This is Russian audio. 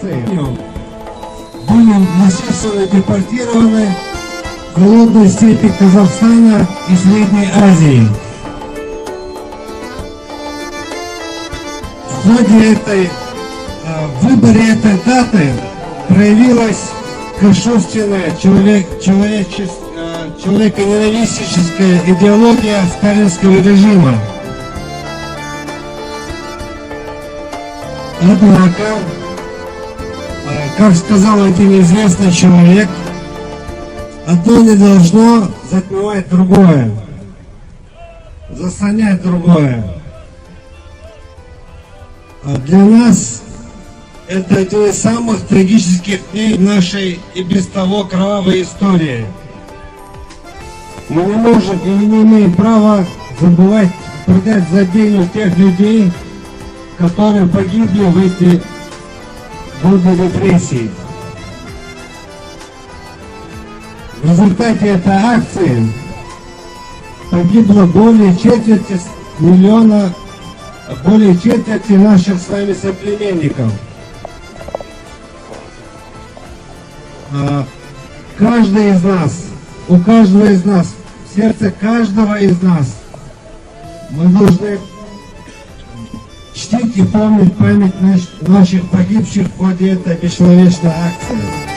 акции были насильственно депортированы в голодные степи Казахстана и Средней Азии. В ходе выборе этой даты проявилась кощунственная человеконенавистническая идеология сталинского режима. Однако, как сказал один известный человек, одно не должно затмевать другое, заслонять другое. А для нас это один из самых трагических дней нашей и без того кровавой истории. Мы не можем и не имеем права забывать, предать забвению тех людей, которые погибли в эти годы репрессий. В результате этой акции погибло более четверти наших с вами соплеменников. Каждый из нас, у каждого из нас, в сердце каждого из нас мы должны чтить и помнить память наших погибших в ходе этой бесчеловечной акции.